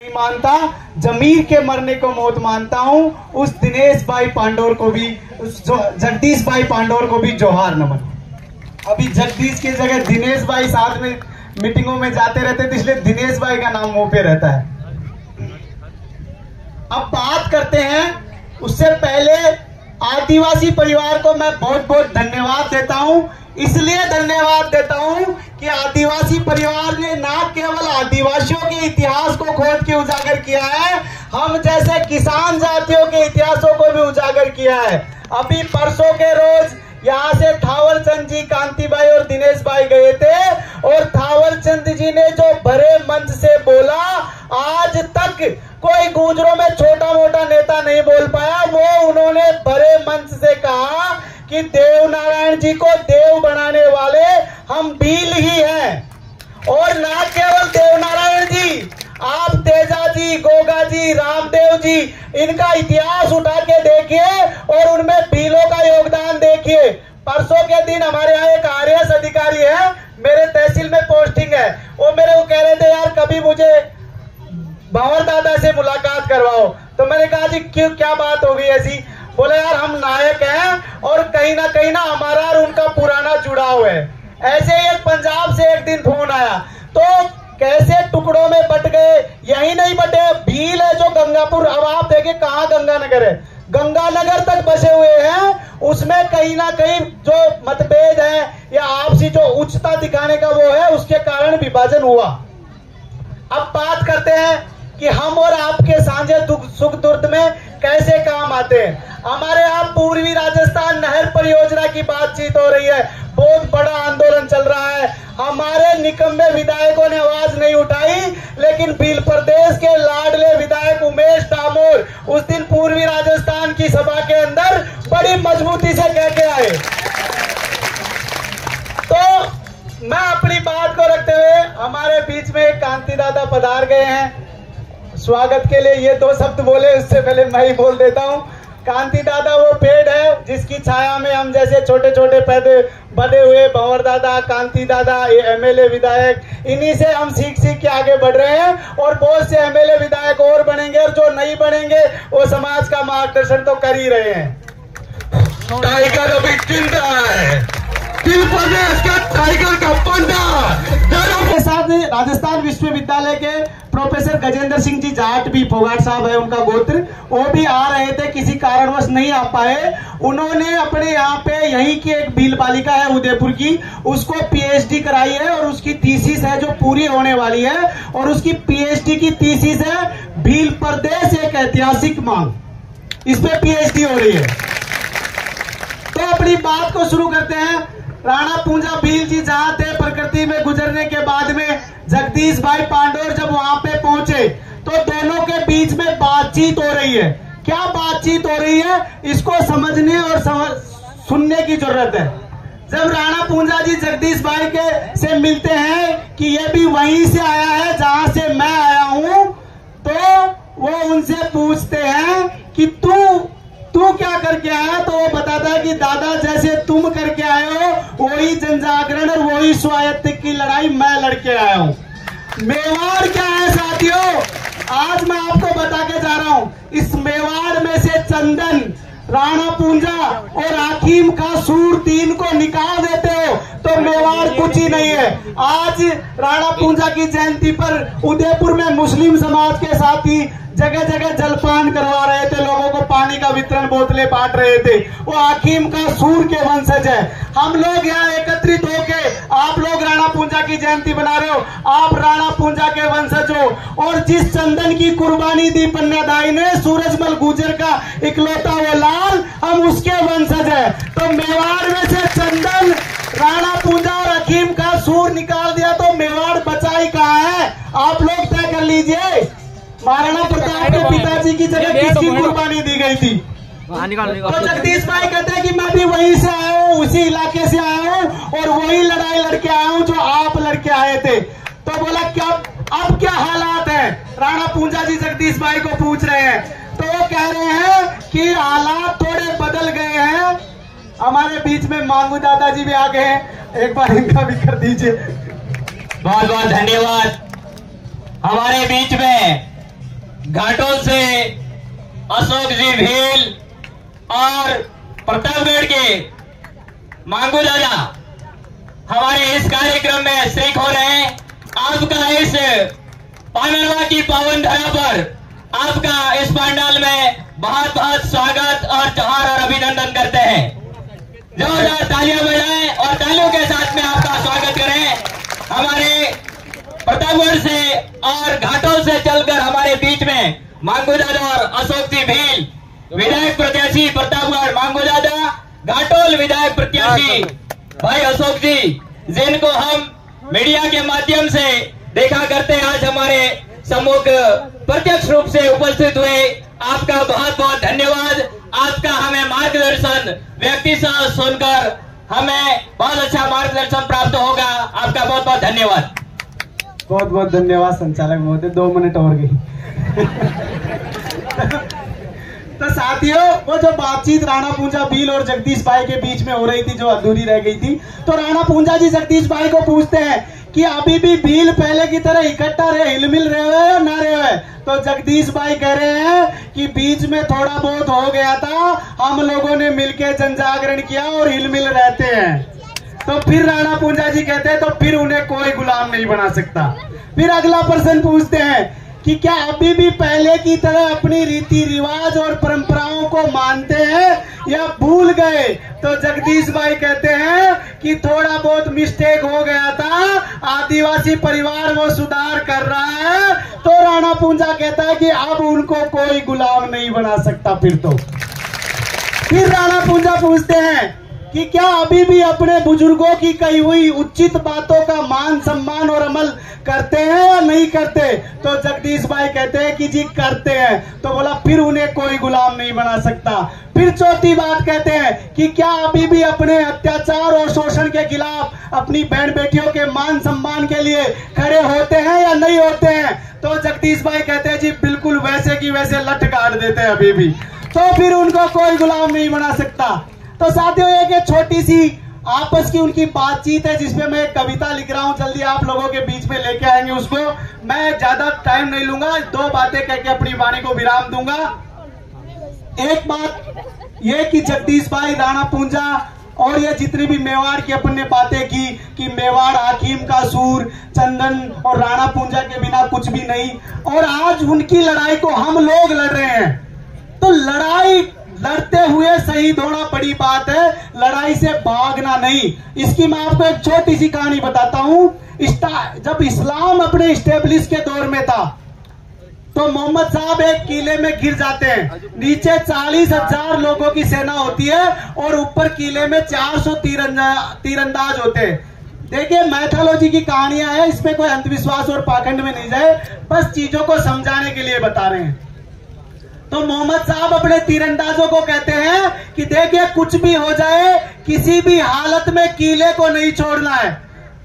मानता, जमीर के मरने को मौत मानता हूँ। उस दिनेश भाई पांडोर को भी, जगदीश भाई पांडोर को भी जोहार नमन। अभी जगदीश की जगह दिनेश भाई साथ में मीटिंगों में जाते रहते थे, इसलिए दिनेश भाई का नाम मुंह पे रहता है। अब बात करते हैं, उससे पहले आदिवासी परिवार को मैं बहुत बहुत धन्यवाद देता हूं। इसलिए धन्यवाद देता हूं कि आदिवासी परिवार ने ना केवल आदिवासियों के इतिहास को खोद के उजागर किया है, हम जैसे किसान जातियों के इतिहासों को भी उजागर किया है। अभी परसों के रोज यहाँ से थावर चंद जी, कांति भाई और दिनेश भाई गए थे, और थावर चंद जी ने जो भरे मंच से बोला, आज तक कोई गुजरों में छोटा मोटा नेता नहीं बोल पाया। वो उन्होंने भरे मंच से कहा कि देव नारायण जी को देव बनाने वाले हम भील ही हैं। और ना केवल देव नारायण जी, आप तेजा जी, गोगा जी, रामदेव जी, इनका इतिहास उठा के देखिए और उनमें भीलों का योगदान देखिए। परसों के दिन हमारे यहाँ एक आरएएस अधिकारी है, मेरे तहसील में पोस्टिंग है, वो मेरे को कह रहे थे यार कभी मुझे भंवर दादा से मुलाकात करवाओ। तो मैंने कहा जी क्यों, क्या बात हो गई ऐसी? बोले यार हम नायक हैं और कहीं ना हमारा और उनका पुराना जुड़ाव है। ऐसे ही एक पंजाब से एक दिन फोन आया, तो कैसे टुकड़ों में बट गए, यही नहीं बटे, भील है जो गंगापुर, अब आप देखिए कहाँ गंगानगर है, गंगानगर तक बसे हुए हैं। उसमें कहीं ना कहीं जो मतभेद है या आपसी जो उच्चता दिखाने का वो है, उसके कारण विभाजन हुआ। अब बात करते हैं कि हम और आपके साझे सुख दुर्द में कैसे काम आते हैं। हमारे यहाँ पूर्वी राजस्थान नहर परियोजना की बातचीत हो रही है, बहुत बड़ा आंदोलन चल रहा है। हमारे निकम्मे विधायकों ने आवाज नहीं उठाई, लेकिन भील प्रदेश के लाडले विधायक उमेश डामोर उस दिन पूर्वी राजस्थान की सभा के अंदर बड़ी मजबूती से कह के आए। तो मैं अपनी बात को रखते हुए, हमारे बीच में कांति दादा पधार गए हैं, स्वागत के लिए ये दो शब्द बोले, उससे पहले मैं ही बोल देता हूँ। कांति दादा वो पेड़ है जिसकी छाया में हम जैसे छोटे छोटे पैदे बड़े हुए, भंवर दादा, कांति दादा, ये एमएलए विधायक, इन्हीं से हम सीख के आगे बढ़ रहे हैं। और बहुत से एमएलए विधायक और बनेंगे, और जो नहीं बनेंगे वो समाज का मार्गदर्शन तो कर ही रहे हैं। टाइगर अभी जिंदा है, भील प्रदेश का टाइगर का पंडा। के साथ राजस्थान विश्वविद्यालय के प्रोफेसर गजेंद्र सिंह जी जाट भी, फोगाट साहब है उनका गोत्र, वो भी आ रहे थे, किसी कारणवश नहीं आ पाए। उन्होंने अपने यहाँ पे यहीं की एक भील बालिका है उदयपुर की, उसको पीएचडी कराई है और उसकी थीसिस है जो पूरी होने वाली है, और उसकी पीएचडी की थीसिस है भील प्रदेश एक ऐतिहासिक मांग, इस पे पीएचडी हो रही है। तो अपनी बात को शुरू करते हैं। राणा पूंजा भील जी जहां थे, प्रकृति में गुजरने के बाद में जगदीश भाई पांडोर जब वहां पे पहुंचे, तो दोनों के बीच में बातचीत हो रही है। क्या बातचीत हो रही है, इसको समझने और सुनने की जरूरत है। जब राणा पूंजा जी जगदीश भाई के से मिलते हैं कि ये भी वहीं से आया है जहां से मैं आया हूं, तो वो उनसे पूछते हैं कि तू क्या करके आया? तो वो बताता है कि दादा जैसे तुम करके आए हो, वही जनजागरण और वही स्वायत्त की लड़ाई मैं लड़के आया हूं। मेवाड़ क्या है साथियों, आज मैं आपको बता के जा रहा हूं। इस मेवाड़ में से चंदन, राणा पूंजा और हाकिम का सूर तीन को निकाल देते हो तो मेवाड़ कुछ ही नहीं है। आज राणा पूंजा की जयंती पर उदयपुर में मुस्लिम समाज के साथी जगह जगह जलपान करवा रहे थे, लोगों को पानी का वितरण, बोतलें बांट रहे थे, वो हाकिम का सूर के वंशज है। हम लोग यहाँ एकत्रित होके, आप लोग राणा पूंजा की जयंती बना रहे हो, आप राणा पूंजा के वंशज हो। और जिस चंदन की कुर्बानी दी पन्नादाई ने, सूरजमल गुर्जर का इकलौता वो लाल, हम उसके वंशज है। तो मेवाड़ में से चंदन, राणा पूंजा और हाकिम का सूर निकाल दिया तो मेवाड़ बचा ही कहाँ है? आप लोग तय कर लीजिए, महाराणा प्रताप के पिताजी की जगह किसकी कुर्बानी दी गई थी? तो जगदीश भाई कहते हैं कि मैं भी वहीं से आया हूँ, उसी इलाके से आया हूँ और वही लड़ाई लड़के आया हूँ जो आप लड़के आए थे। तो बोला क्या अब क्या हालात है? राणा पूंजा जी जगदीश भाई को पूछ रहे हैं, तो वो कह रहे हैं कि हालात थोड़े बदल गए हैं। हमारे बीच में मांगू दादाजी भी आ गए हैं, एक बार इनका भी कर दीजिए। बहुत बहुत धन्यवाद। हमारे बीच में घाटोल से अशोक जी भील और प्रतापगढ़ के मांगू दादा हमारे इस कार्यक्रम में शरीक हो रहे हैं। आपका इस पानरवा की पावन धरा पर आपका इस पंडाल में बहुत बहुत स्वागत और जोहार और अभिनंदन करते हैं। जोरदार तालियां बजाएं और तालियों के साथ में आपका स्वागत करें। हमारे प्रतापगढ़ से और घाटोल से चलकर हमारे बीच में मांगू दादा और अशोक जी भील विधायक प्रत्याशी प्रतापगढ़ मांगू दादा, घाटोल विधायक प्रत्याशी भाई अशोक जी, जिनको हम मीडिया के माध्यम से देखा करते हैं, आज हमारे सम्मुख प्रत्यक्ष रूप से उपस्थित हुए। आपका बहुत बहुत धन्यवाद। आपका हमें मार्गदर्शन व्यक्ति से सुनकर हमें बहुत अच्छा मार्गदर्शन प्राप्त होगा। आपका बहुत बहुत धन्यवाद। बहुत बहुत धन्यवाद संचालक महोदय, 2 मिनट और गई। तो साथियों, वो जो बातचीत राणा पूंजा भील और जगदीश भाई के बीच में हो रही थी, जो अधूरी रह गई थी, तो राणा पूंजा जी जगदीश भाई को पूछते हैं कि अभी भी भील पहले की तरह इकट्ठा रहे, हिलमिल रहे हुए या ना रहे हुए? तो जगदीश भाई कह रहे हैं कि बीच में थोड़ा बहुत हो गया था, हम लोगों ने मिलकर जन जागरण किया और हिलमिल रहते हैं। तो फिर राणा पूंजा जी कहते हैं तो फिर उन्हें कोई गुलाम नहीं बना सकता। फिर अगला प्रश्न पूछते हैं कि क्या अभी भी पहले की तरह अपनी रीति रिवाज और परंपराओं को मानते हैं या भूल गए? तो जगदीश भाई कहते हैं कि थोड़ा बहुत मिस्टेक हो गया था, आदिवासी परिवार वो सुधार कर रहा है। तो राणा पूंजा कहता है कि अब उनको कोई गुलाम नहीं बना सकता। फिर राणा पूंजा पूछते हैं कि क्या अभी भी अपने बुजुर्गों की कही हुई उचित बातों का मान सम्मान और अमल करते हैं या नहीं करते? तो जगदीश भाई कहते हैं कि जी करते हैं। तो बोला फिर उन्हें कोई गुलाम नहीं बना सकता। फिर चौथी बात कहते हैं कि क्या अभी भी अपने अत्याचार और शोषण के खिलाफ अपनी बहन बेटियों के मान सम्मान के लिए खड़े होते हैं या नहीं होते हैं? तो जगदीश भाई कहते हैं जी बिल्कुल वैसे की वैसे लठ काट देते हैं अभी भी। तो फिर उनको कोई गुलाम नहीं बना सकता। तो साथियों, एक छोटी सी आपस की उनकी बातचीत है जिसमें मैं कविता लिख रहा हूं, जल्दी आप लोगों के बीच में लेके आएंगे उसको। मैं ज्यादा टाइम नहीं लूंगा, 2 बातें कह के अपनी वाणी को विराम दूंगा। एक बात ये कि जगदीश भाई, राणा पूंजा और ये जितनी भी मेवाड़ की अपन ने बातें की कि मेवाड़ हाकिम का सूर, चंदन और राणा पूंजा के बिना कुछ भी नहीं, और आज उनकी लड़ाई को हम लोग लड़ रहे हैं। तो लड़ाई लड़ते हुए शहीद होना बड़ी बात है, लड़ाई से भागना नहीं। इसकी मैं आपको एक छोटी सी कहानी बताता हूं। जब इस्लाम अपने इस्टेब्लिश के दौर में था तो मोहम्मद साहब एक किले में गिर जाते हैं। नीचे 40,000 लोगों की सेना होती है और ऊपर किले में 400 तीरंदाज होते हैं। देखिए, मैथोलॉजी की कहानियां हैं, इसमें कोई अंधविश्वास और पाखंड में नहीं जाए, बस चीजों को समझाने के लिए बता रहे हैं। तो मोहम्मद साहब अपने तीरंदाजों को कहते हैं कि देखिए कुछ भी हो जाए, किसी भी हालत में किले को नहीं छोड़ना है।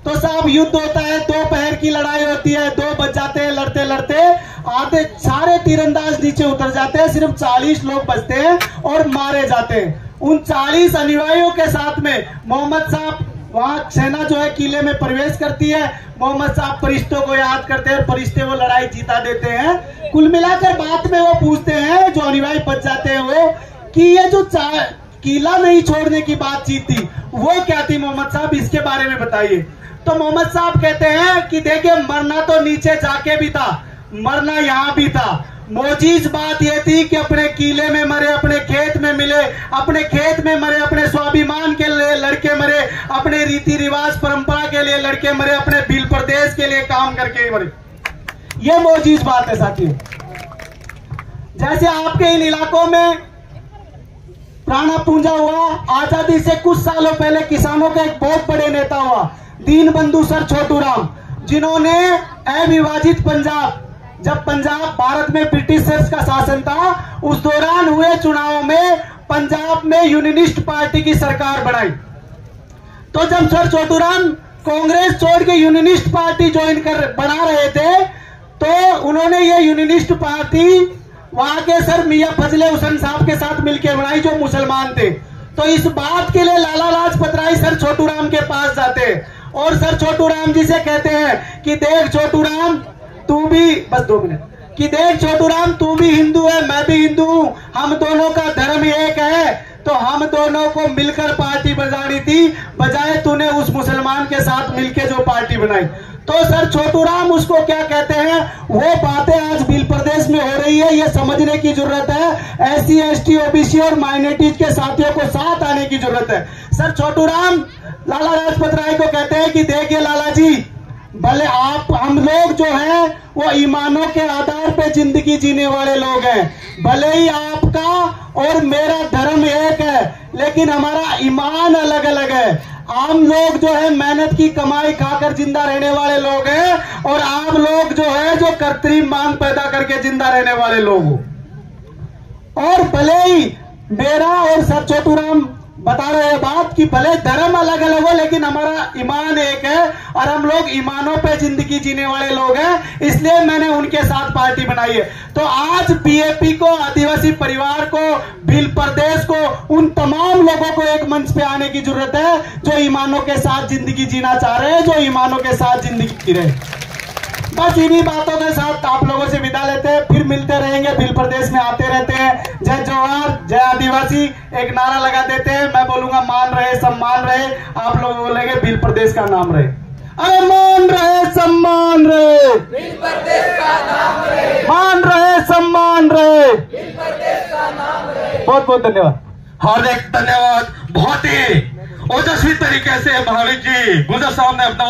तो साहब युद्ध होता है, 2 पहर की लड़ाई होती है, 2 बज जाते हैं लड़ते लड़ते, आधे सारे तीरंदाज नीचे उतर जाते हैं, सिर्फ 40 लोग बचते हैं और मारे जाते हैं। उन 40 अनुयायियों के साथ में मोहम्मद साहब, वहां सेना जो है किले में प्रवेश करती है। मोहम्मद साहब फरिश्तों को याद करते हैं, फरिश्ते वो लड़ाई जीता देते हैं। कुल मिलाकर बात में वो पूछते हैं, जो अनुयायी बच जाते हैं, वो कि ये जो किला नहीं छोड़ने की बातचीत थी वो क्या थी मोहम्मद साहब, इसके बारे में बताइए। तो मोहम्मद साहब कहते हैं कि देखिए मरना तो नीचे जाके भी था, मरना यहाँ भी था। मोजीज बात यह थी कि अपने किले में मरे, अपने खेत में मिले, अपने खेत में मरे, अपने स्वाभिमान के लिए लड़के मरे, अपने रीति रिवाज परंपरा के लिए लड़के मरे, अपने भील प्रदेश के लिए काम करके मरे। ये मोजीज बात है साथियों। जैसे आपके इन इलाकों में राणा पूंजा हुआ, आजादी से कुछ सालों पहले किसानों के एक बहुत बड़े नेता हुआ दीनबंधु सर छोटू राम, जिन्होंने अविभाजित पंजाब, जब पंजाब भारत में ब्रिटिशर्स का शासन था, उस दौरान हुए चुनाव में पंजाब में यूनियनिस्ट पार्टी की सरकार बनाई। तो जब सर छोटूराम कांग्रेस छोड़ के यूनियनिस्ट पार्टी ज्वाइन कर बना रहे थे, तो उन्होंने ये यूनियनिस्ट पार्टी वहां के सर मियां फजले हुसैन साहब के साथ मिलकर बनाई, जो मुसलमान थे। तो इस बात के लिए लाला लाजपत राय सर छोटूराम के पास जाते हैं और सर छोटूराम जी से कहते हैं कि देख छोटूराम, तू भी, बस 2 मिनट, कि देख छोटूराम, तू भी हिंदू है, मैं भी हिंदू हूं, हम दोनों का धर्म एक है, तो हम दोनों को मिलकर पार्टी बनानी थी, बजाय तूने उस मुसलमान के साथ मिलकर जो पार्टी बनाई। तो सर छोटूराम उसको क्या कहते हैं, वो बातें आज भील प्रदेश में हो रही है, ये समझने की जरूरत है। SC ST OBC और माइनॉरिटीज के साथियों को साथ आने की जरूरत है। सर छोटूराम लाला लाजपत राय को कहते हैं कि देखिए लाला जी, भले हम लोग जो हैं वो ईमानों के आधार पे जिंदगी जीने वाले लोग हैं, भले ही आपका और मेरा धर्म एक है, लेकिन हमारा ईमान अलग अलग है। आम लोग जो है मेहनत की कमाई खाकर जिंदा रहने वाले लोग हैं, और आप लोग जो है जो कृत्रिम मांग पैदा करके जिंदा रहने वाले लोग हो। और भले ही मेरा और सर छोटूराम बता रहे हैं बात कि भले धर्म अलग अलग हो, लेकिन हमारा ईमान एक है, और हम लोग ईमानों पे जिंदगी जीने वाले लोग हैं, इसलिए मैंने उनके साथ पार्टी बनाई है। तो आज बीएपी को, आदिवासी परिवार को, भील प्रदेश को, उन तमाम लोगों को एक मंच पे आने की जरूरत है जो ईमानों के साथ जिंदगी जीना चाह रहे हैं, जो ईमानों के साथ जिंदगी जी रहे हैं। बस इन्हीं बातों के साथ आप लोगों से विदा लेते हैं, फिर मिलते रहेंगे, भील प्रदेश में आते रहते हैं। जय जवाहर, जय आदिवासी एक नारा लगा देते हैं, मैं बोलूंगा मान रहे सम्मान रहे, आप लोग बोलेंगे भील प्रदेश का नाम रहे। अरे मान रहे सम्मान रहे, भील प्रदेश का नाम रहे, मान रहे सम्मान रहे, भील प्रदेश का नाम रहे। बहुत बहुत धन्यवाद, हार्दिक धन्यवाद। बहुत ही ओजस्वी तरीके से महावीर जी गुजर साहब ने अपना